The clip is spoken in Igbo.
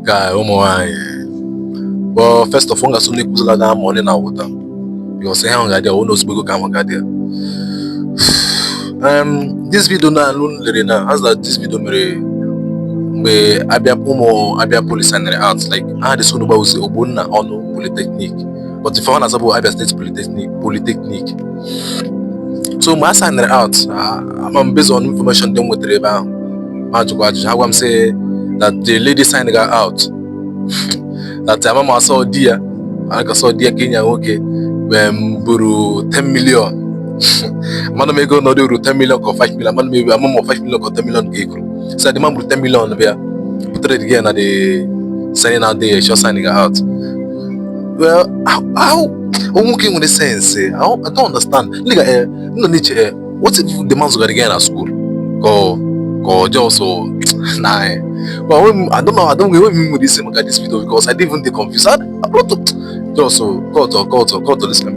Guy, well, first of all, I need to that money now water because I haven't got there. Who knows? We go come get there. This video na alone lerena as that this video me abia police and out like this one about obunna ono polytechnic, but if I want to about Abia State polytechnic. So my sign out. I'm based on information them with the how I'm say that the lady signed her out. That time I saw dear, I saw dear Kenya okay, buru 10 million. Man may go no do 10 million or 5 million. Man maybe a mom 5 million or 10 million cake. So the man buru 10 million there. Put it again at the signing out there, she's signing her out. Well, how working with the sense? I don't understand. Nigga, no need what if the man's got again at school? Go just so nah. But I don't know. I don't know when we this same this video because I didn't even get confused. I brought to just so go to this.